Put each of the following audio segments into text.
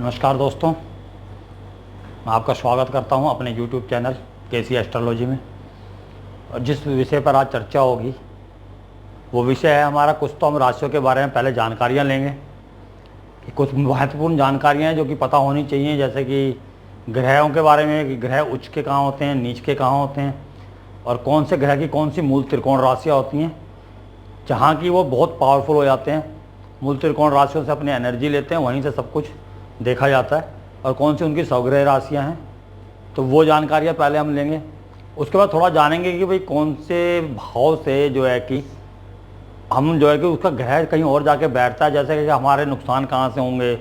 नमस्कार दोस्तों, मैं आपका स्वागत करता हूं अपने YouTube चैनल केसी एस्ट्रोलॉजी में। और जिस विषय पर आज चर्चा होगी वो विषय है हमारा, कुछ तो हम राशियों के बारे में पहले जानकारियां लेंगे कि कुछ महत्वपूर्ण जानकारियां हैं जो कि पता होनी चाहिए, जैसे कि ग्रहों के बारे में कि ग्रह उच्च के कहाँ होते हैं, नीच के कहाँ होते हैं, और कौन से ग्रह की कौन सी मूल त्रिकोण राशियाँ होती हैं जहाँ की वो बहुत पावरफुल हो जाते हैं। मूल त्रिकोण राशियों से अपनी एनर्जी लेते हैं, वहीं से सब कुछ देखा जाता है, और कौन सी उनकी स्वग्रह राशियाँ हैं, तो वो जानकारियाँ पहले हम लेंगे। उसके बाद थोड़ा जानेंगे कि भाई कौन से भाव से जो है कि हम जो है कि उसका ग्रह कहीं और जाके बैठता है, जैसे कि हमारे नुकसान कहाँ से होंगे,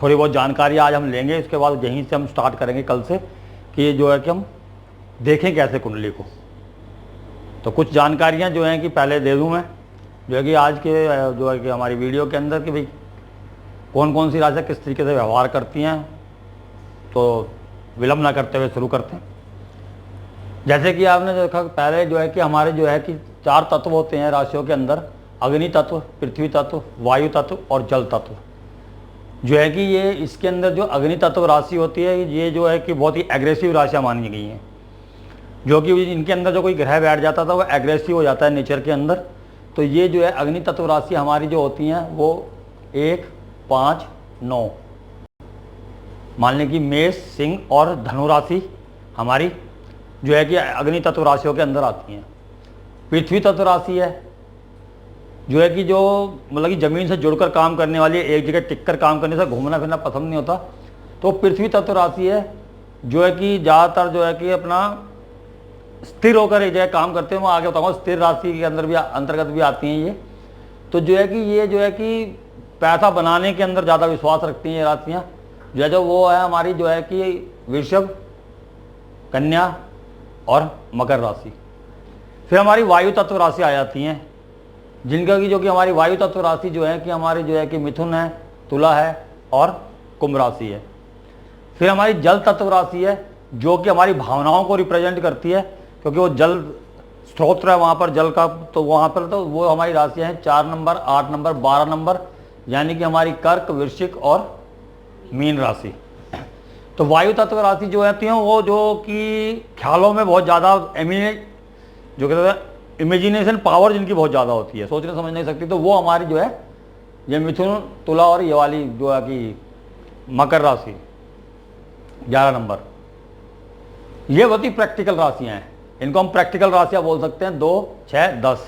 थोड़ी बहुत जानकारी आज हम लेंगे। इसके बाद यहीं से हम स्टार्ट करेंगे कल से कि जो है कि हम देखें कैसे कुंडली को। तो कुछ जानकारियाँ जो हैं कि पहले दे दूँ मैं, जो है कि आज के जो है कि हमारी वीडियो के अंदर कि भाई कौन कौन सी राशियाँ किस तरीके से व्यवहार करती हैं। तो विलंब ना करते हुए शुरू करते हैं। जैसे कि आपने देखा पहले जो है कि हमारे जो है कि 4 तत्व होते हैं राशियों के अंदर, अग्नि तत्व, पृथ्वी तत्व, वायु तत्व और जल तत्व। जो है कि ये इसके अंदर जो अग्नि तत्व राशि होती है, ये जो है कि बहुत ही एग्रेसिव राशियाँ मानी गई हैं, जो कि इनके अंदर जो कोई ग्रह बैठ जाता था वो एग्रेसिव हो जाता है नेचर के अंदर। तो ये जो है अग्नि तत्व राशि हमारी जो होती हैं वो 1, 5, 9, मान लें कि मेष, सिंह और धनु राशि हमारी जो है कि अग्नि तत्व राशियों के अंदर आती हैं। पृथ्वी तत्व राशि है जो है कि जो मतलब कि ज़मीन से जुड़कर काम करने वाली, एक जगह टिककर काम करने से घूमना फिरना पसंद नहीं होता, तो पृथ्वी तत्व राशि है जो है कि ज़्यादातर जो है कि अपना स्थिर होकर एक जगह काम करते हैं। मैं आगे बताऊँगा, स्थिर राशि के अंदर भी अंतर्गत भी आती हैं ये। तो जो है कि ये जो है कि पैसा बनाने के अंदर ज़्यादा विश्वास रखती हैं ये राशियाँ, जो वो है हमारी जो है कि वृषभ, कन्या और मकर राशि। फिर हमारी वायु तत्व राशि आ जाती हैं, जिनका की जो कि हमारी वायु तत्व राशि जो है कि हमारी जो है कि मिथुन है, तुला है और कुंभ राशि है। फिर हमारी जल तत्व राशि है जो कि हमारी भावनाओं को रिप्रेजेंट करती है, क्योंकि वो जल स्रोत है वहाँ पर जल का, तो वहाँ पर तो वो हमारी राशियाँ हैं 4 नंबर, 8 नंबर, 12 नंबर, यानी कि हमारी कर्क, वृश्चिक और मीन राशि। तो वायु तत्व राशि जो होती हैं वो जो कि ख्यालों में बहुत ज़्यादा जो कहते हैं इमेजिनेशन पावर जिनकी बहुत ज़्यादा होती है, सोचने समझ नहीं सकती, तो वो हमारी जो है ये मिथुन, तुला और ये वाली जो है कि मकर राशि 11 नंबर, ये बहुत ही प्रैक्टिकल राशियाँ हैं। इनको हम प्रैक्टिकल राशियाँ बोल सकते हैं। 2, 6, 10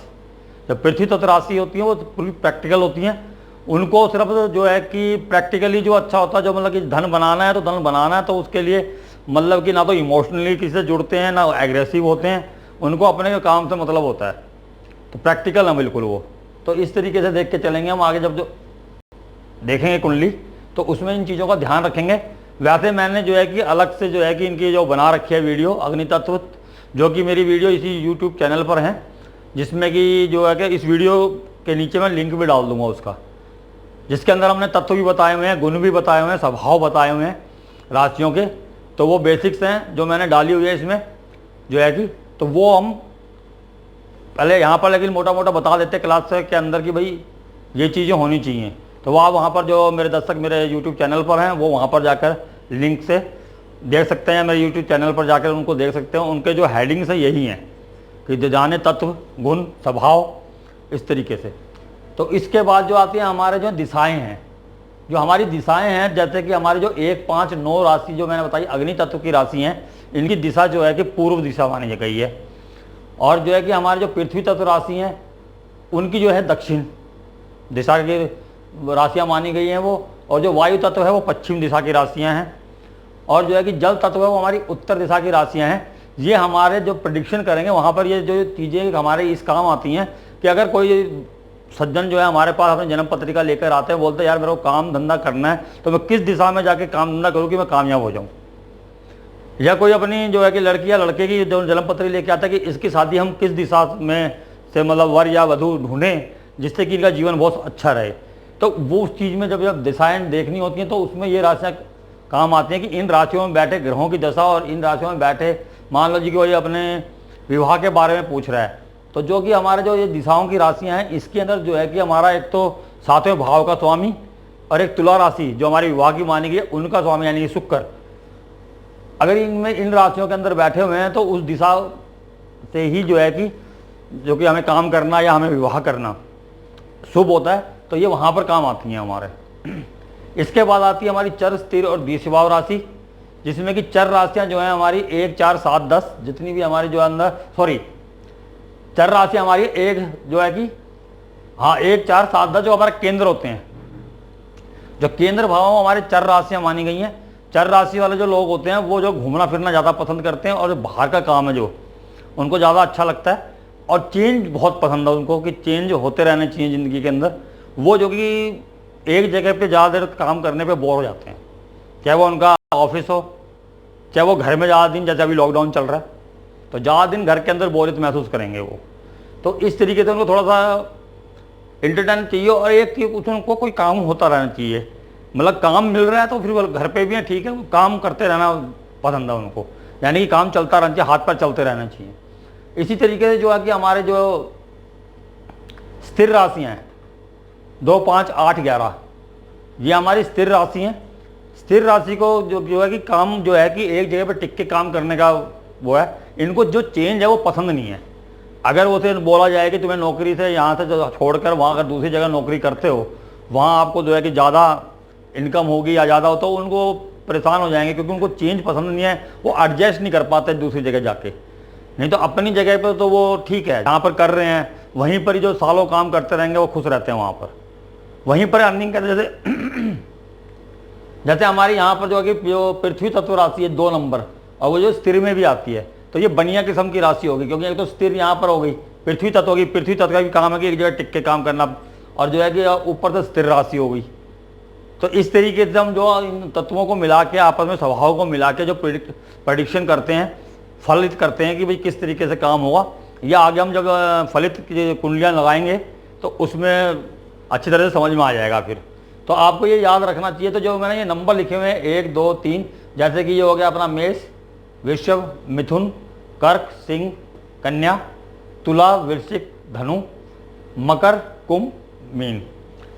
जब पृथ्वी तत्व राशि होती है वो पूरी प्रैक्टिकल होती हैं। उनको सिर्फ जो है कि प्रैक्टिकली जो अच्छा होता है, जो मतलब कि धन बनाना है तो धन बनाना है, तो उसके लिए मतलब कि ना तो इमोशनली किसी से जुड़ते हैं ना एग्रेसिव होते हैं, उनको अपने काम से मतलब होता है, तो प्रैक्टिकल है बिल्कुल वो। तो इस तरीके से देख के चलेंगे हम आगे, जब जो देखेंगे कुंडली तो उसमें इन चीज़ों का ध्यान रखेंगे। वैसे मैंने जो है कि अलग से जो है कि इनकी जो बना रखी है वीडियो अग्नि तत्व, जो कि मेरी वीडियो इसी यूट्यूब चैनल पर है, जिसमें कि जो है कि इस वीडियो के नीचे मैं लिंक भी डाल दूँगा उसका, जिसके अंदर हमने तत्व भी बताए हुए हैं, गुण भी बताए हुए हैं, स्वभाव बताए हुए हैं राशियों के। तो वो बेसिक्स हैं जो मैंने डाली हुई है इसमें जो है कि, तो वो हम पहले यहाँ पर लेकिन मोटा मोटा बता देते क्लास के अंदर कि भाई ये चीज़ें होनी चाहिए। तो वो आप वहाँ पर जो मेरे दर्शक मेरे यूट्यूब चैनल पर हैं वो वहाँ पर जाकर लिंक से देख सकते हैं, मेरे यूट्यूब चैनल पर जाकर उनको देख सकते हैं। उनके जो हेडिंग्स है यही हैं कि जो जाने तत्व, गुण, स्वभाव, इस तरीके से। तो इसके बाद जो आती है हमारे जो दिशाएं हैं, जो हमारी दिशाएं हैं, जैसे कि हमारी जो 1, 5, 9 राशि जो मैंने बताई अग्नि तत्व की राशि हैं, इनकी दिशा जो है कि पूर्व दिशा मानी गई है। और जो है कि हमारे जो पृथ्वी तत्व राशि हैं उनकी जो है दक्षिण दिशा की राशियाँ मानी गई हैं वो। और जो वायु तत्व है वो पश्चिम दिशा की राशियाँ हैं। और जो है कि जल तत्व है वो हमारी उत्तर दिशा की राशियाँ हैं। ये हमारे जो प्रेडिक्शन करेंगे वहाँ पर ये जो चीज़ें हमारे इस काम आती हैं कि अगर कोई सज्जन जो है हमारे पास अपनी जन्म पत्रिका लेकर आते हैं, बोलते हैं यार मेरे को काम धंधा करना है, तो मैं किस दिशा में जाके काम धंधा करूँ कि मैं कामयाब हो जाऊँ। या कोई अपनी जो है कि लड़की या लड़के की जो जन्म पत्री लेके आता है कि इसकी शादी हम किस दिशा में से मतलब वर या वधू ढूंढें जिससे कि इनका जीवन बहुत अच्छा रहे। तो वो उस चीज़ में जब दिशाएँ देखनी होती हैं तो उसमें ये राशियाँ काम आती हैं कि इन राशियों में बैठे ग्रहों की दशा और इन राशियों में बैठे, मान लो जी कि वही अपने विवाह के बारे में पूछ रहा है, तो जो कि हमारे जो ये दिशाओं की राशियाँ हैं इसके अंदर जो है कि हमारा एक तो 7वें भाव का स्वामी और एक तुला राशि जो हमारी विवाह की मानी गई है, उनका स्वामी यानी कि शुक्र अगर इनमें इन राशियों के अंदर बैठे हुए हैं तो उस दिशा से ही जो है कि जो कि हमें काम करना या हमें विवाह करना शुभ होता है, तो ये वहाँ पर काम आती हैं हमारे। इसके बाद आती है हमारी चर, स्थिर और द्विस्वभाव राशि, जिसमें कि चर राशियाँ जो हैं हमारी 1, 4, 7, 10 जितनी भी हमारी जो अंदर चर राशि हमारी एक जो है कि 1, 4, 7, 10 जो हमारे केंद्र होते हैं, जो केंद्र भाव हमारे चर राशियाँ मानी गई हैं। चर राशि वाले जो लोग होते हैं वो जो घूमना फिरना ज़्यादा पसंद करते हैं और जो बाहर का काम है जो उनको ज़्यादा अच्छा लगता है और चेंज बहुत पसंद है उनको, कि चेंज होते रहने चाहिए ज़िंदगी के अंदर। वो जो कि एक जगह पे ज़्यादा देर काम करने पे बोर हो जाते हैं, चाहे वो उनका ऑफिस हो, चाहे वो घर में ज़्यादा दिन, जैसे अभी लॉकडाउन चल रहा है तो ज़्यादा दिन घर के अंदर बोरियत महसूस करेंगे वो। तो इस तरीके से उनको थोड़ा सा इंटरटेन चाहिए और एक कि कुछ उनको कोई काम होता रहना चाहिए, मतलब काम मिल रहा है तो फिर वो घर पे भी है ठीक है, काम करते रहना पसंद है उनको, यानी कि काम चलता रहना चाहिए, हाथ पर चलते रहना चाहिए। इसी तरीके से जो है कि हमारे जो स्थिर राशियाँ हैं 2, 5, 8, 11 ये हमारी स्थिर राशि हैं। स्थिर राशि को जो है कि काम जो है कि एक जगह पर टिक के काम करने का वो है, इनको जो चेंज है वो पसंद नहीं है। अगर उसे बोला जाए कि तुम्हें नौकरी से यहाँ से जो छोड़कर वहाँ अगर दूसरी जगह नौकरी करते हो, वहाँ आपको जो है कि ज़्यादा इनकम होगी या ज़्यादा हो, तो उनको परेशान हो जाएंगे क्योंकि उनको चेंज पसंद नहीं है, वो एडजस्ट नहीं कर पाते दूसरी जगह जाके। नहीं तो अपनी जगह पर तो वो ठीक है, जहाँ पर कर रहे हैं वहीं पर ही जो सालों काम करते रहेंगे वो खुश रहते हैं वहाँ पर, वहीं पर अर्निंग करते। जैसे हमारी यहाँ पर जो है कि जो पृथ्वी तत्व राशि है 2 नंबर और वो जो स्थिर में भी आती है, तो ये बढ़िया किस्म की राशि होगी, क्योंकि एक तो स्थिर यहाँ पर हो गई, पृथ्वी तत्व होगी, पृथ्वी तत्व का भी काम है कि एक जगह टिक के काम करना, और जो है कि ऊपर से स्थिर राशि हो गई। तो इस तरीके से हम जो इन तत्वों को मिला के आपस में स्वभाव को मिला के जो प्रेडिक्शन करते हैं, फलित करते हैं कि भाई किस तरीके से काम होगा, या आगे हम जब फलित कुंडलियाँ लगाएंगे तो उसमें अच्छी तरह से समझ में आ जाएगा फिर। तो आपको ये याद रखना चाहिए। तो जो मैंने ये नंबर लिखे हुए हैं 1, 2, 3, जैसे कि ये हो गया अपना मेष, वृषभ, मिथुन, कर्क, सिंह, कन्या, तुला, वृश्चिक, धनु, मकर, कुंभ, मीन।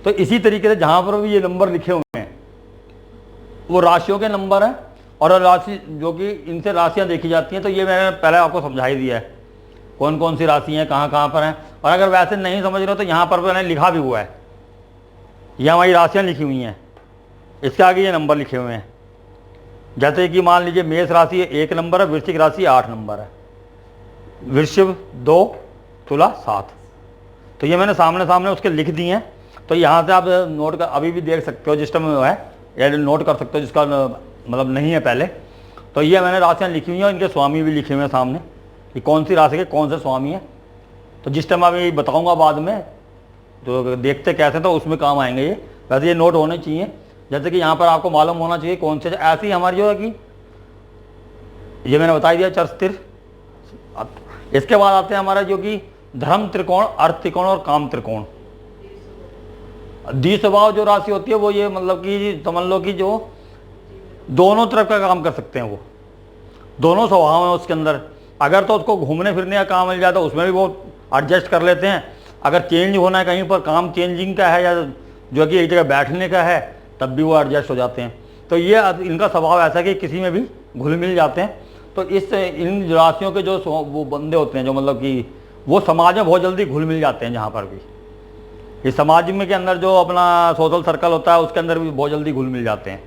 तो इसी तरीके से जहाँ पर भी ये नंबर लिखे हुए हैं वो राशियों के नंबर हैं, और राशि जो कि इनसे राशियाँ देखी जाती हैं। तो ये मैंने पहले आपको समझा ही दिया है कौन कौन सी राशि हैं, कहाँ कहाँ पर हैं। और अगर वैसे नहीं समझ रहे हो तो यहाँ पर मैंने लिखा भी हुआ है, ये हमारी राशियाँ लिखी हुई हैं, इसके आगे ये नंबर लिखे हुए हैं। जैसे कि मान लीजिए मेष राशि 1 नंबर है, वृश्चिक राशि 8 नंबर है, वृषभ 2, तुला 7। तो ये मैंने सामने सामने उसके लिख दिए हैं। तो यहाँ से आप नोट कर अभी भी देख सकते हो, जिस टाइम है या नोट कर सकते हो जिसका मतलब नहीं है पहले। तो ये मैंने राशियाँ लिखी हुई हैं, इनके स्वामी भी लिखे हुए हैं सामने कि कौन सी राशि के कौन से स्वामी है। तो जिस टाइम अभी बताऊँगा बाद में तो देखते कैसे, तो उसमें काम आएंगे ये। वैसे ये नोट होने चाहिए, जैसे कि यहाँ पर आपको मालूम होना चाहिए कौन से। ऐसी हमारी जो है कि ये मैंने बता दिया चर, स्थिर। इसके बाद आते हैं हमारा जो कि धर्म त्रिकोण, अर्थ त्रिकोण और काम त्रिकोण। द्विस्वभाव जो राशि होती है वो ये मतलब कि समझ लो कि जो दोनों तरफ का काम कर सकते हैं, वो दोनों स्वभाव हैं उसके अंदर। अगर तो उसको घूमने फिरने का काम मिल जाता है उसमें भी वो एडजस्ट कर लेते हैं। अगर चेंज होना है कहीं पर, काम चेंजिंग का है या जो कि एक जगह बैठने का है, तब भी वो एडजस्ट हो जाते हैं। तो ये इनका स्वभाव ऐसा है कि किसी में भी घुल मिल जाते हैं। तो इस इन राशियों के जो वो बंदे होते हैं जो मतलब कि वो समाज में बहुत जल्दी घुल मिल जाते हैं। जहाँ पर भी इस समाज में के अंदर जो अपना सोशल सर्कल होता है उसके अंदर भी बहुत जल्दी घुल मिल जाते हैं।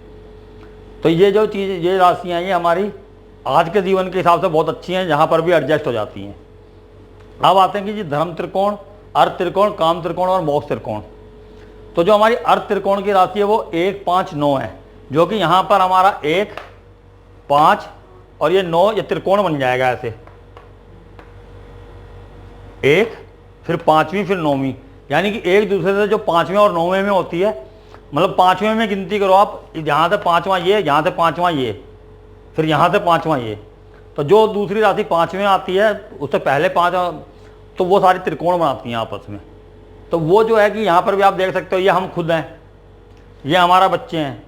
तो ये जो चीज़, ये राशियाँ ये हमारी आज के जीवन के हिसाब से बहुत अच्छी हैं, जहाँ पर भी एडजस्ट हो जाती हैं। अब आते हैं कि जी धर्म त्रिकोण, अर्थ त्रिकोण, काम त्रिकोण और मोक्ष त्रिकोण। तो जो हमारी अर्थ त्रिकोण की राशि है वो 1, 5, 9 है, जो कि यहाँ पर हमारा 1, 5 और ये 9 ये त्रिकोण बन जाएगा ऐसे, 1 फिर 5वीं फिर 9वीं, यानी कि एक दूसरे से जो 5वें और 9वें में होती है, मतलब 5वें में गिनती करो आप, यहाँ से 5वां ये, यहाँ से 5वां ये, फिर यहाँ से 5वां ये। तो जो दूसरी राशि 5वें आती है उससे पहले 5, तो वो सारी त्रिकोण बनाती हैं आपस में। तो वो जो है कि यहाँ पर भी आप देख सकते हो, ये हम खुद हैं, ये हमारा बच्चे हैं,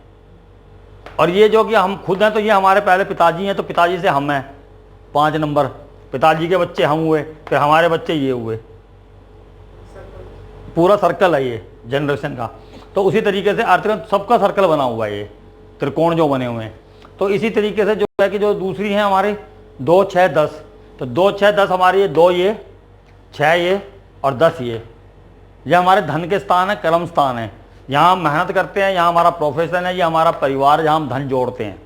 और ये जो कि हम खुद हैं तो ये हमारे पहले पिताजी हैं, तो पिताजी से हम हैं 5 नंबर, पिताजी के बच्चे हम हुए, फिर हमारे बच्चे ये हुए, पूरा सर्कल है ये जनरेशन का। तो उसी तरीके से अर्थ में सबका सर्कल बना हुआ है, ये त्रिकोण जो बने हुए हैं। तो इसी तरीके से जो है कि जो दूसरी है हमारी 2, 6, 10, तो 2, 6, 10 हमारी ये 2 ये 6 ये और 10 ये हमारे धन के स्थान है, कर्म स्थान है। यहाँ हम मेहनत करते हैं, यहाँ हमारा प्रोफेशन है, ये हमारा परिवार, जहाँ हम धन जोड़ते हैं।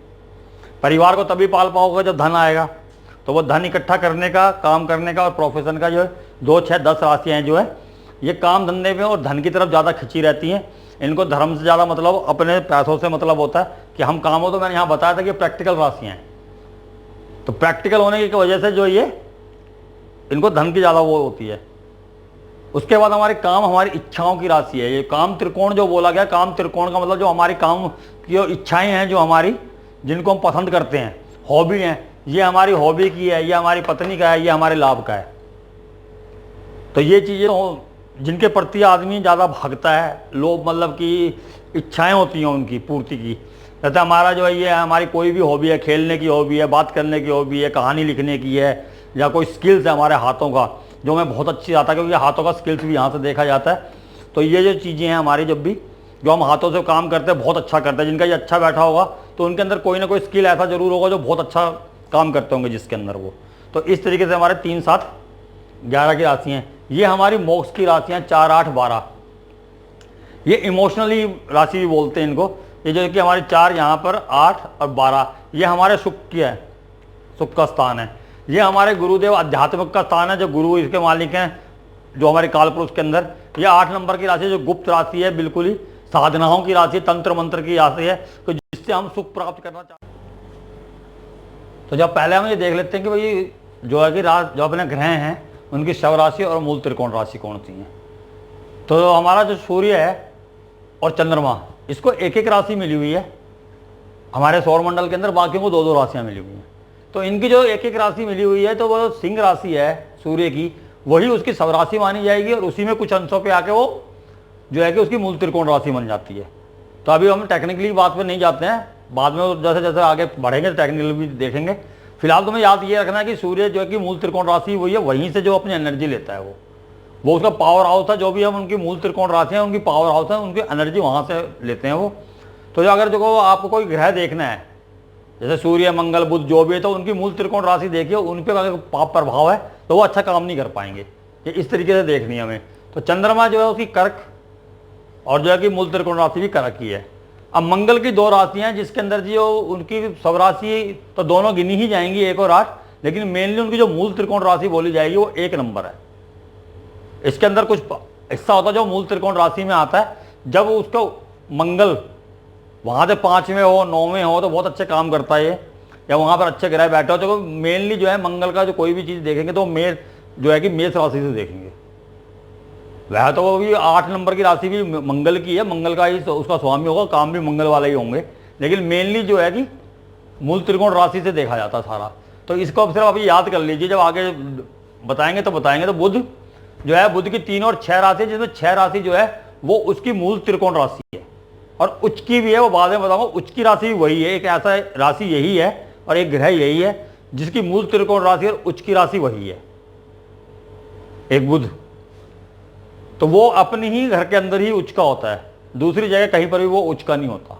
परिवार को तभी पाल पाओगे जब धन आएगा, तो वो धन इकट्ठा करने का, काम करने का और प्रोफेशन का जो है 2, 6, 10 राशियाँ हैं जो है ये काम धंधे में और धन की तरफ ज़्यादा खिंची रहती हैं। इनको धर्म से ज़्यादा मतलब अपने पैसों से मतलब होता है कि हम काम हो। तो मैंने यहाँ बताया था कि प्रैक्टिकल राशियाँ हैं, तो प्रैक्टिकल होने की वजह से जो ये इनको धन की ज़्यादा वो होती है। उसके बाद हमारे काम, हमारी इच्छाओं की राशि है। ये काम त्रिकोण जो बोला गया, काम त्रिकोण का मतलब जो हमारी काम की जो इच्छाएं हैं, जो हमारी जिनको हम पसंद करते हैं, हॉबी हैं, ये हमारी हॉबी की है, ये हमारी पत्नी का है, ये हमारे लाभ का है। तो ये चीज़ें तो जिनके प्रति आदमी ज़्यादा भागता है, लोग मतलब कि इच्छाएं होती हैं उनकी पूर्ति की। जैसे हमारा जो है ये हमारी कोई भी हॉबी है, खेलने की हॉबी है, बात करने की हॉबी है, कहानी लिखने की है, या कोई स्किल्स है हमारे हाथों का जो हमें बहुत अच्छी आता है, क्योंकि हाथों का स्किल्स भी यहाँ से देखा जाता है। तो ये जो चीज़ें हैं हमारी, जब भी जो हम हाथों से काम करते हैं बहुत अच्छा करते हैं, जिनका ये अच्छा बैठा होगा तो उनके अंदर कोई ना कोई स्किल ऐसा जरूर होगा जो बहुत अच्छा काम करते होंगे जिसके अंदर वो। तो इस तरीके से हमारे 3, 7, 11 की राशि हैं। ये हमारी मोक्ष की राशियाँ 4, 8, 12। ये इमोशनली राशि भी बोलते हैं इनको। ये जो कि हमारे 4 यहाँ पर, 8 और 12 ये हमारे सुख की है, सुख का स्थान है। ये हमारे गुरुदेव आध्यात्मिक का स्थान है, जो गुरु इसके मालिक हैं, जो हमारे काल पुरुष के अंदर। ये 8 नंबर की राशि जो गुप्त राशि है, बिल्कुल ही साधनाओं की राशि, तंत्र मंत्र की राशि है, तो जिससे हम सुख प्राप्त करना चाहते हैं। तो जब पहले हम ये देख लेते हैं कि भाई जो है कि जो अपने ग्रह हैं उनकी शव राशि और मूल त्रिकोण राशि कौन सी है। तो हमारा जो सूर्य है और चंद्रमा, इसको एक एक राशि मिली हुई है हमारे सौरमंडल के अंदर, बाकियों को 2-2 राशियाँ मिली हुई हैं। तो इनकी जो एक एक राशि मिली हुई है, तो वो सिंह राशि है सूर्य की, वही उसकी शव राशि मानी जाएगी और उसी में कुछ अंशों पे आके वो जो है कि उसकी मूल त्रिकोण राशि बन जाती है। तो अभी हम टेक्निकली बात पे नहीं जाते हैं, बाद में जैसे जैसे आगे बढ़ेंगे तो टेक्निकल भी देखेंगे। फिलहाल तुम्हें याद ये रखना है कि सूर्य जो है कि मूल त्रिकोण राशि वही है, वहीं से जो अपनी एनर्जी लेता है वो उसका पावर हाउस है। जो भी हम उनकी मूल त्रिकोण राशि हैं, उनकी पावर हाउस है, उनकी एनर्जी वहाँ से लेते हैं वो। तो जो अगर जो आपको कोई ग्रह देखना है, जैसे सूर्य, मंगल, बुध जो भी है, तो उनकी मूल त्रिकोण राशि देखिए, उन पर अगर पाप प्रभाव है तो वो अच्छा काम नहीं कर पाएंगे। ये इस तरीके से देखनी है हमें। तो चंद्रमा जो है उसकी कर्क, और जो है कि मूल त्रिकोण राशि भी कर्क ही है। अब मंगल की 2 राशियां हैं जिसके अंदर जो उनकी सब राशि तो दोनों गिनी ही जाएंगी, 1 और 8, लेकिन मेनली उनकी जो मूल त्रिकोण राशि बोली जाएगी वो 1 नंबर है। इसके अंदर कुछ हिस्सा होता है जो मूल त्रिकोण राशि में आता है। जब उसको मंगल वहाँ से 5वें हो, 9वें हो तो बहुत अच्छे काम करता है ये, या वहाँ पर अच्छे ग्रह बैठे हो। तो मेनली जो है मंगल का जो कोई भी चीज़ देखेंगे तो मेष जो है कि मेष राशि से देखेंगे। वह तो वो भी 8 नंबर की राशि भी मंगल की है, मंगल का ही उसका स्वामी होगा, काम भी मंगल वाले ही होंगे, लेकिन मेनली जो है कि मूल त्रिकोण राशि से देखा जाता सारा। तो इसको अब सिर्फ अभी याद कर लीजिए, जब आगे बताएंगे तो बताएंगे। तो बुध जो है, बुध की 3 और 6 राशि, जिसमें 6 राशि जो है वो उसकी मूल त्रिकोण राशि है और उच्च की भी है, वो बाद में बताऊंगा। उच्च की राशि भी वही है, एक ऐसा राशि यही है और एक ग्रह यही है जिसकी मूल त्रिकोण राशि और उच्च की राशि वही है, एक बुध। तो वो अपनी ही घर के अंदर ही उच्च का होता है, दूसरी जगह कहीं पर भी वो उच्च का नहीं होता।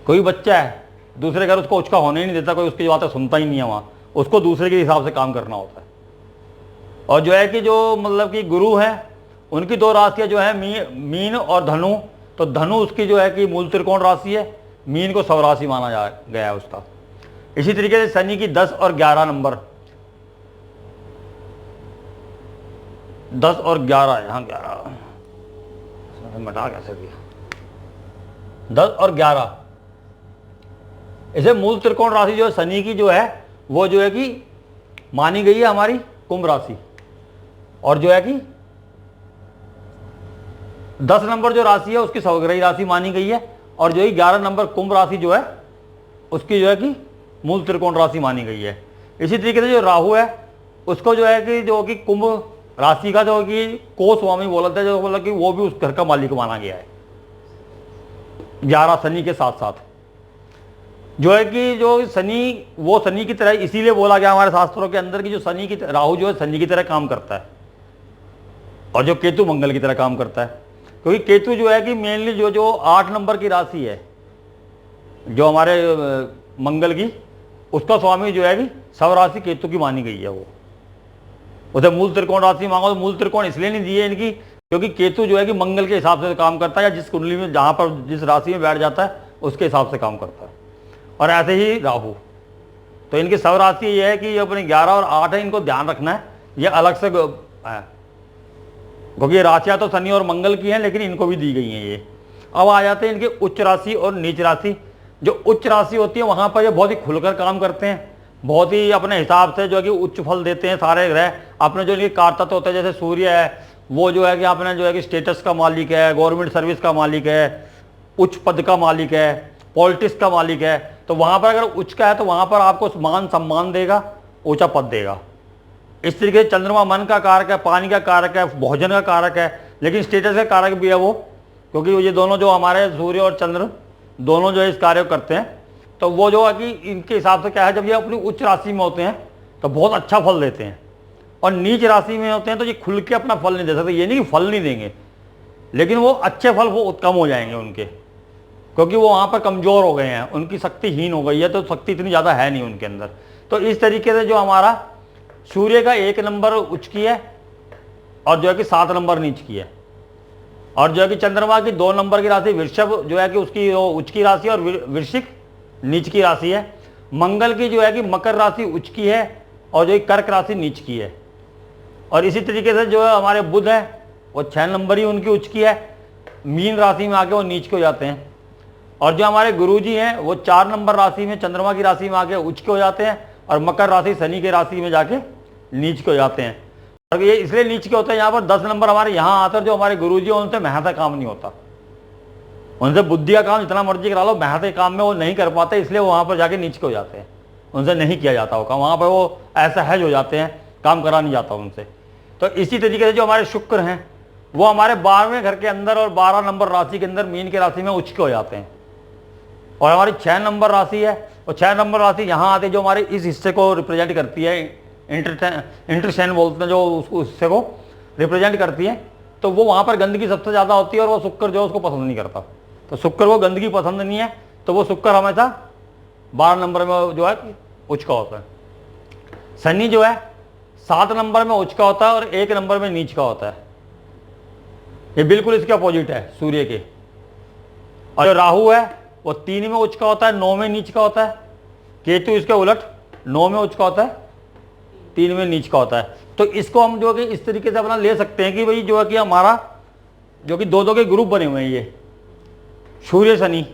कोई बच्चा है दूसरे घर, उसको उच्च का होने ही नहीं देता, कोई उसकी बातें सुनता ही नहीं है, वहाँ उसको दूसरे के हिसाब से काम करना होता है। और जो है कि जो मतलब कि गुरु है, उनकी 2 राशियाँ जो है मीन और धनु। तो धनु उसकी जो है कि मूल त्रिकोण राशि है, मीन को शव राशि माना गया है उसका। इसी तरीके से शनि की 10 और 11 नंबर, 10 और 11, यहाँ 11 मटा कैसे दिया, 10 और 11 इसे मूल त्रिकोण राशि जो है शनि की जो है वो जो है कि मानी गई है हमारी कुंभ राशि। और जो है कि 10 नंबर जो राशि है उसकी सवग्रही राशि मानी गई है, और जो है 11 नंबर कुंभ राशि जो है उसकी जो है कि मूल त्रिकोण राशि मानी गई है। इसी तरीके से जो राहु है उसको जो है कि कुंभ राशि का जो कि को स्वामी बोलते हैं, जो मतलब कि वो भी उस घर का मालिक माना गया है 11 शनि के साथ साथ। जो है कि जो शनि, वो शनि की तरह इसीलिए बोला गया हमारे शास्त्रों के अंदर कि जो शनि की राहु जो है शनि की तरह काम करता है और जो केतु मंगल की तरह काम करता है। क्योंकि केतु जो है कि मेनली जो जो 8 नंबर की राशि है जो हमारे मंगल की, उसका स्वामी जो है कि सब राशि केतु की मानी गई है। वो उसे मूल त्रिकोण राशि मांगो तो मूल त्रिकोण इसलिए नहीं दिए इनकी क्योंकि केतु जो है कि मंगल के हिसाब से काम करता है, या जिस कुंडली में जहां पर जिस राशि में बैठ जाता है उसके हिसाब से काम करता है। और ऐसे ही राहु, तो इनकी सब राशि ये है कि ये अपने 11 और 8 है, इनको ध्यान रखना है, ये अलग से क्योंकि ये राशियां तो शनि और मंगल की हैं लेकिन इनको भी दी गई हैं ये। अब आ जाते हैं इनके उच्च राशि और नीच राशि। जो उच्च राशि होती है वहां पर ये बहुत ही खुलकर काम करते हैं, बहुत ही अपने हिसाब से जो है कि उच्च फल देते हैं। सारे ग्रह अपने जो इनके कारतत्व होते हैं, जैसे सूर्य है वो जो है कि अपने जो है कि स्टेटस का मालिक है, गवर्नमेंट सर्विस का मालिक है, उच्च पद का मालिक है, पॉलिटिक्स का मालिक है। तो वहां पर अगर उच्च का है तो वहां पर आपको मान सम्मान देगा, ऊंचा पद देगा। इस तरीके से चंद्रमा मन का कारक है, पानी का कारक है, भोजन का कारक है, लेकिन स्टेटस का कारक भी है वो, क्योंकि ये दोनों जो हमारे सूर्य और चंद्र दोनों जो है इस कार्य को करते हैं। तो वो जो है कि इनके हिसाब से क्या है, जब ये अपनी उच्च राशि में होते हैं तो बहुत अच्छा फल देते हैं, और नीच राशि में होते हैं तो ये खुल के अपना फल नहीं दे सकते। ये नहीं कि फल नहीं देंगे, लेकिन वो अच्छे फल वो कम हो जाएंगे उनके, क्योंकि वो वहाँ पर कमज़ोर हो गए हैं, उनकी शक्तिहीन हो गई है, तो शक्ति इतनी ज़्यादा है नहीं उनके अंदर। तो इस तरीके से जो हमारा सूर्य का 1 नंबर उच्च की है और जो है कि 7 नंबर नीच की है, और जो है कि चंद्रमा की 2 नंबर की राशि वृषभ जो है कि उसकी उच्च की राशि और वृश्चिक नीच की राशि है। मंगल की जो है कि मकर राशि उच्च की है और जो कर्क राशि नीच की है। और इसी तरीके से जो है हमारे बुध है वो 6 नंबर ही उनकी उच्च की है, मीन राशि में आके वो नीच के हो जाते हैं। और जो हमारे गुरुजी हैं वो 4 नंबर राशि में चंद्रमा की राशि में आके उच्च के हो जाते हैं, और मकर राशि शनि के राशि में जाके नीच के हो जाते हैं। और ये इसलिए नीच के होते हैं, यहाँ पर 10 नंबर हमारे यहाँ आते हैं। जो हमारे गुरुजी हैं उनसे मेहनत का काम नहीं होता, उनसे बुद्धि का काम जितना मर्जी करा लो, मेहनत के काम में वो नहीं कर पाते, इसलिए वो वहाँ पर जाके नीच के हो जाते हैं, उनसे नहीं किया जाता वो काम, वहाँ पर वो असहज हो जाते हैं, काम करा नहीं जाता उनसे। तो इसी तरीके से जो हमारे शुक्र हैं वो हमारे 12वें घर के अंदर और 12 नंबर राशि के अंदर मीन की राशि में उच्च के हो जाते हैं। और हमारी 6 नंबर राशि है, और 6 नंबर राशि यहाँ आते जो हमारे इस हिस्से को रिप्रेजेंट करती है, इंटरसेन बोलते हैं, जो उसको हिस्से को रिप्रेजेंट करती है। तो वो वहाँ पर गंदगी सबसे ज़्यादा होती है, और वो शुक्र जो है उसको पसंद नहीं करता। तो शुक्र को गंदगी पसंद नहीं है, तो वो शुक्र हमेशा 12 नंबर में जो है उच्च का होता है। शनि जो है 7 नंबर में उच्च का होता है और 1 नंबर में नीच का होता है। ये बिल्कुल इसके अपोजिट है सूर्य के। और जो राहु है वो 3 में उच्च का होता है, 9 में नीच का होता है। केतु इसके उलट 9 में उच्च का होता है, 3 में नीच का होता है। तो इसको हम जो कि इस तरीके से अपना ले सकते हैं कि भाई जो है कि हमारा जो कि 2-2 के ग्रुप बने हुए हैं, ये सूर्य शनि।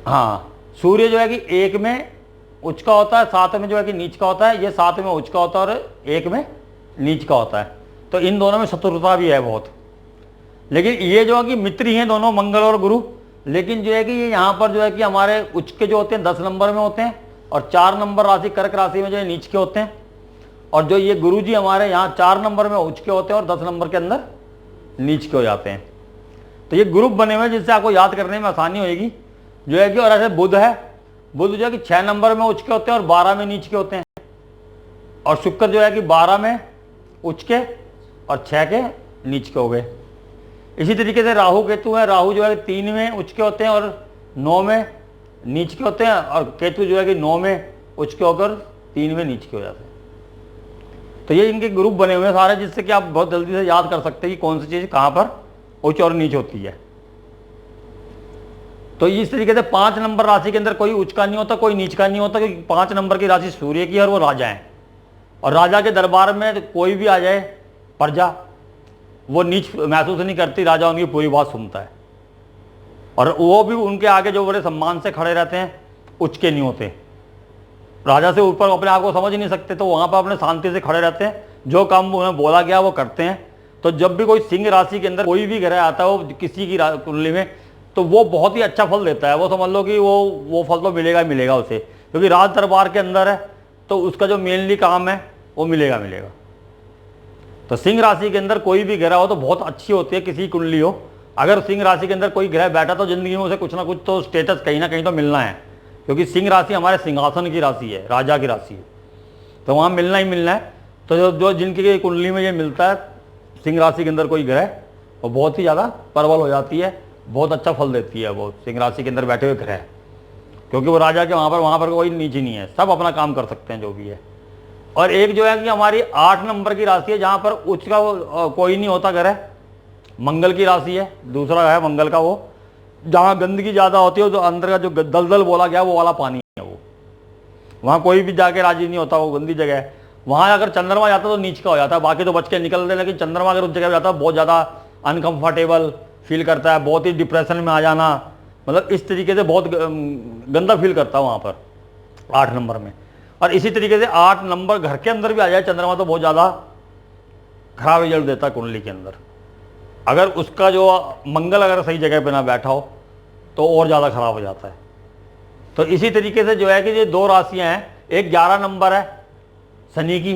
हाँ, सूर्य जो है कि 1 में उच्च का होता है, 7 में जो है कि नीच का होता है। ये 7 में उच्च का होता है और 1 में नीच का होता है। तो इन दोनों में शत्रुता भी है बहुत, लेकिन ये जो है कि मित्र ही हैं दोनों, मंगल और गुरु। लेकिन जो है कि ये यहाँ पर जो है कि हमारे उच्च के जो होते हैं 10 नंबर में होते हैं, और 4 नंबर राशि कर्क राशि में जो है नीच के होते हैं। और जो ये गुरु जी हमारे यहाँ 4 नंबर में उच्च के होते हैं और 10 नंबर के अंदर नीच के हो जाते हैं। तो ये ग्रुप बने हुए हैं जिससे आपको याद करने में आसानी होगी जो है कि। और ऐसे बुध है, बुध जो है कि 6 नंबर में उच्च के होते हैं और 12 में नीच के होते हैं। और शुक्र जो है कि 12 में उच्च के और 6 के नीच के हो गए। इसी तरीके से राहु केतु है, राहु जो है 3 में उच्च के होते हैं और 9 में नीच के होते हैं, और केतु जो है कि 9 में उच्च के होकर 3 में नीच के हो जाते हैं। तो ये इनके ग्रुप बने हुए हैं सारे, जिससे कि आप बहुत जल्दी से याद कर सकते हैं कि कौन सी चीज़ कहाँ पर उच्च और नीच होती है। तो इस तरीके से 5 नंबर राशि के अंदर कोई उच्च का नहीं होता, कोई नीच का नहीं होता, क्योंकि 5 नंबर की राशि सूर्य की है और वो राजा है। और राजा के दरबार में कोई भी आ जाए प्रजा, वो नीच महसूस नहीं करती, राजा उनकी पूरी बात सुनता है। और वो भी उनके आगे जो बड़े सम्मान से खड़े रहते हैं, उच्च के नहीं होते, राजा से ऊपर अपने आप को समझ नहीं सकते, तो वहाँ पर अपने शांति से खड़े रहते हैं, जो काम उन्हें बोला गया वो करते हैं। तो जब भी कोई सिंह राशि के अंदर कोई भी ग्रह आता है वो किसी की कुंडली में, तो वो बहुत ही अच्छा फल देता है। वो समझ लो कि वो फल तो मिलेगा ही मिलेगा उसे, क्योंकि राज दरबार के अंदर है, तो उसका जो मेनली काम है वो मिलेगा मिलेगा। तो सिंह राशि के अंदर कोई भी ग्रह हो तो बहुत अच्छी होती है, किसी कुंडली हो। अगर सिंह राशि के अंदर कोई ग्रह बैठा तो जिंदगी में उसे कुछ ना कुछ तो स्टेटस कहीं ना कहीं तो मिलना है, क्योंकि सिंह राशि हमारे सिंहासन की राशि है, राजा की राशि है, तो वहाँ मिलना ही मिलना है। तो जो जिनकी कुंडली में ये मिलता है सिंह राशि के अंदर कोई ग्रह, और बहुत ही ज़्यादा प्रबल हो जाती है, बहुत अच्छा फल देती है वो सिंह राशि के अंदर बैठे हुए ग्रह, क्योंकि वो राजा के वहाँ पर कोई नीच नहीं है, सब अपना काम कर सकते हैं जो भी है। और एक जो है कि हमारी 8 नंबर की राशि है, जहाँ पर उच्च का कोई नहीं होता ग्रह, मंगल की राशि है, दूसरा है मंगल का, वो जहाँ गंदगी ज़्यादा होती है, तो अंदर का जो दलदल बोला गया वो वाला पानी है, वो वहाँ कोई भी जाके राजी नहीं होता, वो गंदी जगह है। वहाँ अगर चंद्रमा जाता तो नीच का हो जाता है, बाकी तो बच के निकलते हैं, लेकिन चंद्रमा अगर उस जगह जाता है बहुत ज़्यादा अनकंफर्टेबल फील करता है, बहुत ही डिप्रेशन में आ जाना, मतलब इस तरीके से बहुत गंदा फील करता है वहाँ पर 8 नंबर में। और इसी तरीके से 8 नंबर घर के अंदर भी आ जाए चंद्रमा तो बहुत ज़्यादा खराब रिजल्ट देता है कुंडली के अंदर। अगर उसका जो मंगल अगर सही जगह पे ना बैठा हो तो और ज़्यादा खराब हो जाता है। तो इसी तरीके से जो है कि ये 2 राशियाँ हैं, एक 11 नंबर है शनि की,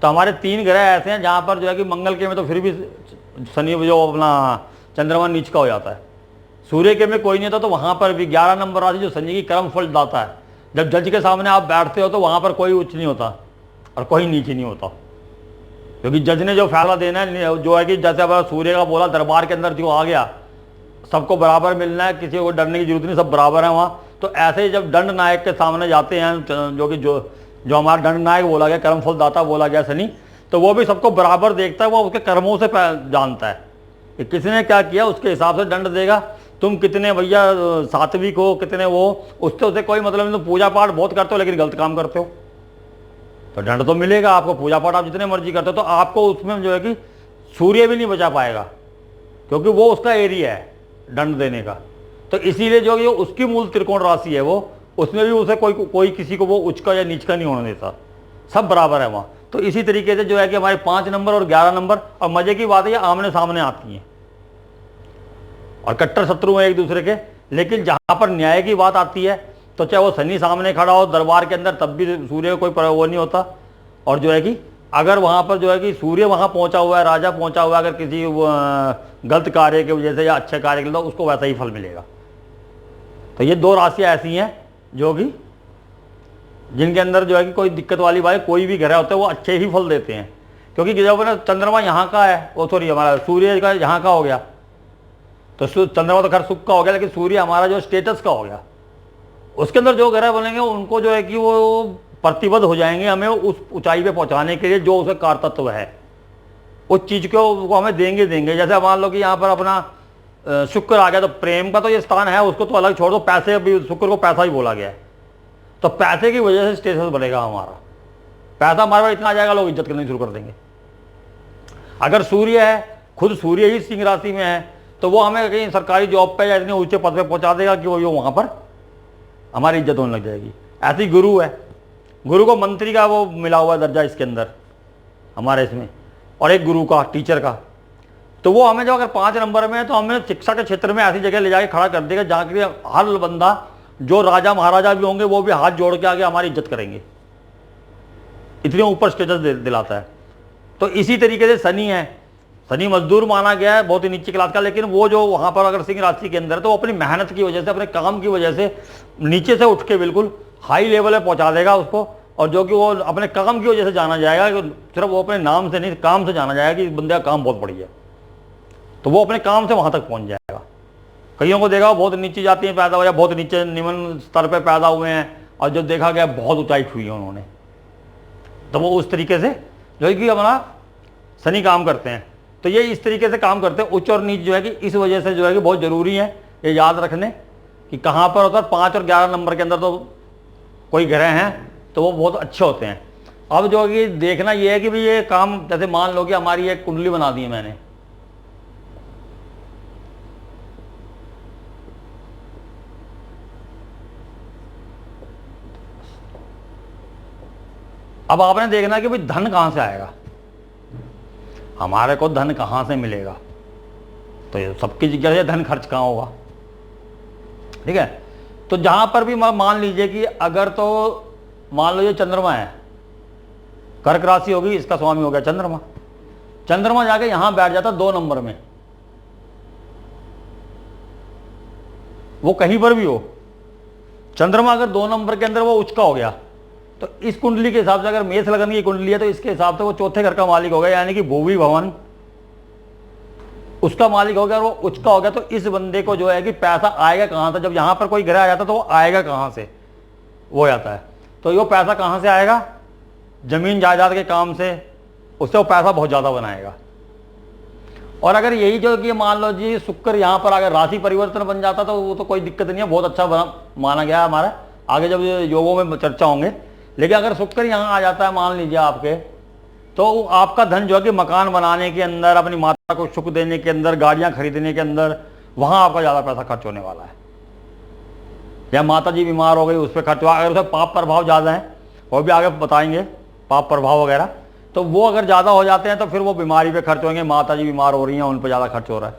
तो हमारे 3 ग्रह ऐसे हैं जहाँ पर जो है कि मंगल के में तो फिर भी शनि जो अपना चंद्रमा नीच का हो जाता है, सूर्य के में कोई नहीं होता, तो वहाँ पर भी 11 नंबर राशि जो शनि की कर्म फल दाता है, जब जज के सामने आप बैठते हो तो वहाँ पर कोई उच्च नहीं होता और कोई नीचे नहीं होता, क्योंकि जज ने जो फैसला देना है जो है कि जैसे अब सूर्य का बोला दरबार के अंदर जो आ गया सबको बराबर मिलना है, किसी को डरने की जरूरत नहीं, सब बराबर है वहाँ। तो ऐसे ही जब दंड नायक के सामने जाते हैं, जो कि जो हमारा दंड नायक बोला गया, कर्मफल दाता बोला गया शनि, तो वो भी सबको बराबर देखता है, वो उसके कर्मों से जानता है कि किसने क्या किया, उसके हिसाब से दंड देगा। तुम कितने भैया सात्विक हो, कितने वो, उससे उसे कोई मतलब नहीं। तो पूजा पाठ बहुत करते हो लेकिन गलत काम करते हो तो दंड तो मिलेगा आपको। पूजा पाठ आप जितने मर्जी करते हो तो आपको उसमें जो है कि सूर्य भी नहीं बचा पाएगा, क्योंकि वो उसका एरिया है दंड देने का। तो इसीलिए जो ये उसकी मूल त्रिकोण राशि है वो, उसमें भी उसे कोई किसी को वो उच्च का या नीच का नहीं होने देता, सब बराबर है वहाँ। तो इसी तरीके से जो है कि हमारे 5 नंबर और 11 नंबर, और मजे की बात है ये आमने सामने आती हैं और कट्टर शत्रु हैं एक दूसरे के। लेकिन जहाँ पर न्याय की बात आती है तो चाहे वो शनि सामने खड़ा हो दरबार के अंदर, तब भी सूर्य को कोई वो नहीं होता। और जो है कि अगर वहाँ पर जो है कि सूर्य वहाँ पहुँचा हुआ है, राजा पहुँचा हुआ है, अगर किसी गलत कार्य की वजह से या अच्छे कार्य के लिए, तो उसको वैसा ही फल मिलेगा। तो ये 2 राशियाँ ऐसी हैं जो कि जिनके अंदर जो है कि कोई दिक्कत वाली बात, कोई भी ग्रह होता है वो अच्छे ही फल देते हैं। क्योंकि जब ना चंद्रमा यहाँ का है, वो सॉरी हमारा सूर्य का यहाँ का हो गया, तो चंद्रमा तो खैर सुख का हो गया, लेकिन सूर्य हमारा जो स्टेटस का हो गया, उसके अंदर जो ग्रह बनेंगे उनको जो है कि वो प्रतिबद्ध हो जाएंगे हमें उस ऊंचाई पे पहुंचाने के लिए जो उसका कारतत्व है, उस चीज़ को वो हमें देंगे। जैसे मान लो कि यहाँ पर अपना शुक्र आ गया, तो प्रेम का तो ये स्थान है, उसको तो अलग छोड़ दो, पैसे भी, शुक्र को पैसा ही बोला गया है, तो पैसे की वजह से स्टेटस बढ़ेगा हमारा। पैसा हमारे पास इतना आ जाएगा, लोग इज्जत करनी शुरू कर देंगे। अगर सूर्य है, खुद सूर्य ही सिंह राशि में है, तो वो हमें कहीं सरकारी जॉब पे या इतने ऊंचे पद पे पहुंचा देगा कि वो वहाँ पर हमारी इज्जत होने लग जाएगी। ऐसी गुरु है, गुरु को मंत्री का वो मिला हुआ दर्जा इसके अंदर हमारे इसमें, और एक गुरु का, टीचर का। तो वो हमें जो अगर 5 नंबर में है तो हमें शिक्षा के क्षेत्र में ऐसी जगह ले जाके खड़ा कर देगा जहाँ के हर बंदा, जो राजा महाराजा भी होंगे वो भी हाथ जोड़ के आगे हमारी इज्जत करेंगे, इतने ऊपर स्टेटस दिलाता है। तो इसी तरीके से शनि है, शनि मजदूर माना गया है, बहुत ही नीचे क्लास का, लेकिन वो जो वहाँ पर अगर सिंह राशि के अंदर है तो वो अपनी मेहनत की वजह से, अपने काम की वजह से नीचे से उठ के बिल्कुल हाई लेवल पे पहुँचा देगा उसको। और जो कि वो अपने काम की वजह से जाना जाएगा, सिर्फ वो अपने नाम से नहीं, काम से जाना जाएगा कि इस बंदे का काम बहुत बढ़िया है, तो वो अपने काम से वहाँ तक पहुँच जाएगा। कईयों को देखा बहुत नीचे जाती हैं पैदा हो, या बहुत नीचे निम्न स्तर पर पैदा हुए हैं, और जो देखा गया बहुत ऊंचाई छुई है उन्होंने, तो वो उस तरीके से जो है कि हमारा शनि काम करते हैं। तो ये इस तरीके से काम करते हैं, उच्च और नीच जो है कि इस वजह से जो है कि बहुत ज़रूरी है ये याद रखने कि कहाँ पर होता है। 5 और 11 नंबर के अंदर तो कोई ग्रह हैं तो वो बहुत अच्छे होते हैं। अब जो कि देखना ये है कि भाई ये काम, जैसे मान लो कि हमारी एक कुंडली बना दी है मैंने, अब आपने देखना कि भाई धन कहाँ से आएगा, हमारे को धन कहाँ से मिलेगा, तो ये सबकी जगह से धन खर्च कहाँ होगा, ठीक है। तो जहाँ पर भी मान लीजिए कि अगर तो मान लो ये चंद्रमा है, कर्क राशि होगी, इसका स्वामी हो गया चंद्रमा, चंद्रमा जाके यहाँ बैठ जाता 2 नंबर में, वो कहीं पर भी हो, चंद्रमा अगर 2 नंबर के अंदर वो उच्च का हो गया, तो इस कुंडली के हिसाब से अगर मेष लगन की कुंडली है तो इसके हिसाब से वो चौथे घर का मालिक हो गया, यानी कि भूवि भवन, उसका मालिक हो गया और वो उसका हो गया, तो इस बंदे को जो है कि पैसा आएगा कहाँ से? जब यहाँ पर कोई ग्रह आ जाता तो वो आएगा कहाँ से? वो आता है। तो वो पैसा कहाँ से आएगा? जमीन जायदाद के काम से, उससे वो पैसा बहुत ज़्यादा बनाएगा। और अगर यही जो कि मान लो जी शुक्र यहाँ पर अगर राशि परिवर्तन बन जाता तो वो तो कोई दिक्कत नहीं है, बहुत अच्छा माना गया हमारा, आगे जब योगों में चर्चा होंगे। लेकिन अगर शुक्र यहाँ आ जाता है मान लीजिए आपके, तो आपका धन जो है कि मकान बनाने के अंदर, अपनी माता को सुख देने के अंदर, गाड़ियाँ खरीदने के अंदर, वहाँ आपका ज़्यादा पैसा खर्च होने वाला है। या माता जी बीमार हो गई, उस पर खर्च हुआ। अगर उसे पाप प्रभाव ज़्यादा है, वो भी आगे बताएंगे पाप प्रभाव वगैरह, तो वो अगर ज़्यादा हो जाते हैं तो फिर वो बीमारी पे खर्च होंगे। माता जी बीमार हो रही हैं, उन पर ज़्यादा खर्च हो रहा है।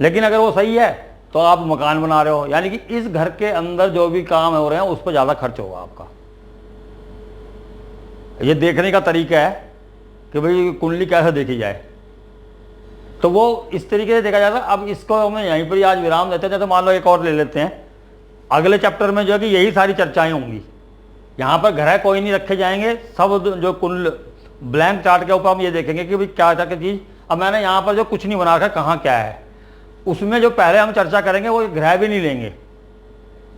लेकिन अगर वो सही है तो आप मकान बना रहे हो, यानी कि इस घर के अंदर जो भी काम हो रहे हैं उस पर ज़्यादा खर्च होगा आपका। ये देखने का तरीका है कि भाई कुंडली कैसे देखी जाए, तो वो इस तरीके से देखा जाता है। अब इसको हमें यहीं पर ही आज विराम देते हैं। जैसे मान लो एक और ले लेते हैं, अगले चैप्टर में जो है कि यही सारी चर्चाएं होंगी। यहाँ पर ग्रह कोई नहीं रखे जाएंगे, सब जो कुंडल ब्लैंक चार्ट के ऊपर हम ये देखेंगे कि भाई क्या क्या चीज़। अब मैंने यहाँ पर जो कुछ नहीं बना रखा कहाँ क्या है, उसमें जो पहले हम चर्चा करेंगे वो ग्रह भी नहीं लेंगे,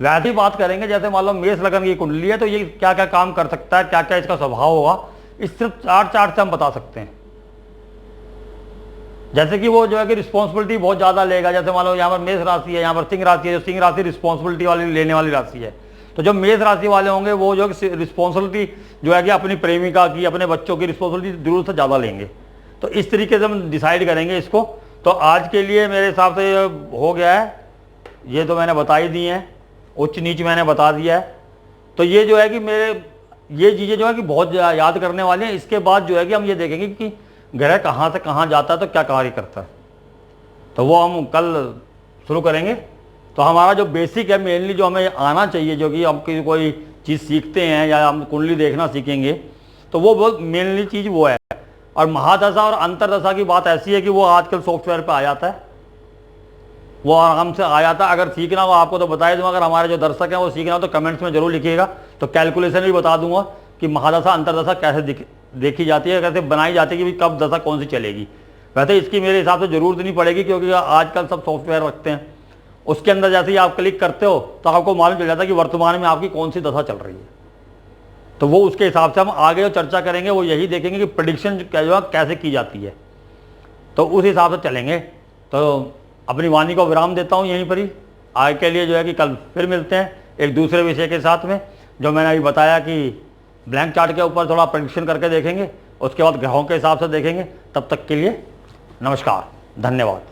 वैसे ही बात करेंगे। जैसे मान लो मेष लगन की कुंडली है तो ये क्या क्या काम कर सकता है, क्या क्या इसका स्वभाव होगा, इस सिर्फ चार्ट से हम बता सकते हैं। जैसे कि वो जो है कि रिस्पॉन्सिबिलिटी बहुत ज़्यादा लेगा। जैसे मान लो यहाँ पर मेष राशि है, यहाँ पर सिंह राशि है, जो सिंह राशि रिस्पॉन्सिबिलिटी वाली लेने वाली राशि है। तो जो मेष राशि वाले होंगे वो जो रिस्पॉन्सिबिलिटी जो है कि अपनी प्रेमिका की, अपने बच्चों की रिस्पॉन्सिबिलिटी जरूरत से ज़्यादा लेंगे। तो इस तरीके से हम डिसाइड करेंगे इसको। तो आज के लिए मेरे हिसाब से हो गया है, ये तो मैंने बता ही दी है, उच्च नीच मैंने बता दिया है। तो ये जो है कि मेरे ये चीज़ें जो है कि बहुत याद करने वाली हैं। इसके बाद जो है कि हम ये देखेंगे कि ग्रह कहाँ से कहाँ जाता है तो क्या कार्य करता है, तो वो हम कल शुरू करेंगे। तो हमारा जो बेसिक है मेनली जो हमें आना चाहिए, जो कि हम कोई चीज़ सीखते हैं या हम कुंडली देखना सीखेंगे, तो वो बहुत मेनली चीज़ वो है। और महादशा और अंतरदशा की बात ऐसी है कि वो आजकल सॉफ्टवेयर पे आ जाता है, वो आराम से आ जाता है। अगर सीखना हो आपको तो बताया दूँगा, अगर हमारे जो दर्शक हैं वो सीखना हो तो कमेंट्स में जरूर लिखिएगा, तो कैलकुलेशन भी बता दूंगा कि महादशा अंतरदशा कैसे देखी जाती है, कैसे बनाई जाती है कि कब दशा कौन सी चलेगी। वैसे इसकी मेरे हिसाब से ज़रूरत नहीं पड़ेगी, क्योंकि आजकल सब सॉफ्टवेयर रखते हैं, उसके अंदर जैसे ही आप क्लिक करते हो तो आपको मालूम चल जाता है कि वर्तमान में आपकी कौन सी दशा चल रही है। तो वो उसके हिसाब से हम आगे जो चर्चा करेंगे वो यही देखेंगे कि प्रेडिक्शन जो कैसे की जाती है, तो उस हिसाब से चलेंगे। तो अपनी वाणी को विराम देता हूँ यहीं पर ही। आगे के लिए जो है कि कल फिर मिलते हैं एक दूसरे विषय के साथ में। जो मैंने अभी बताया कि ब्लैंक चार्ट के ऊपर थोड़ा प्रेडिक्शन करके देखेंगे, उसके बाद ग्रहों के हिसाब से देखेंगे। तब तक के लिए नमस्कार, धन्यवाद।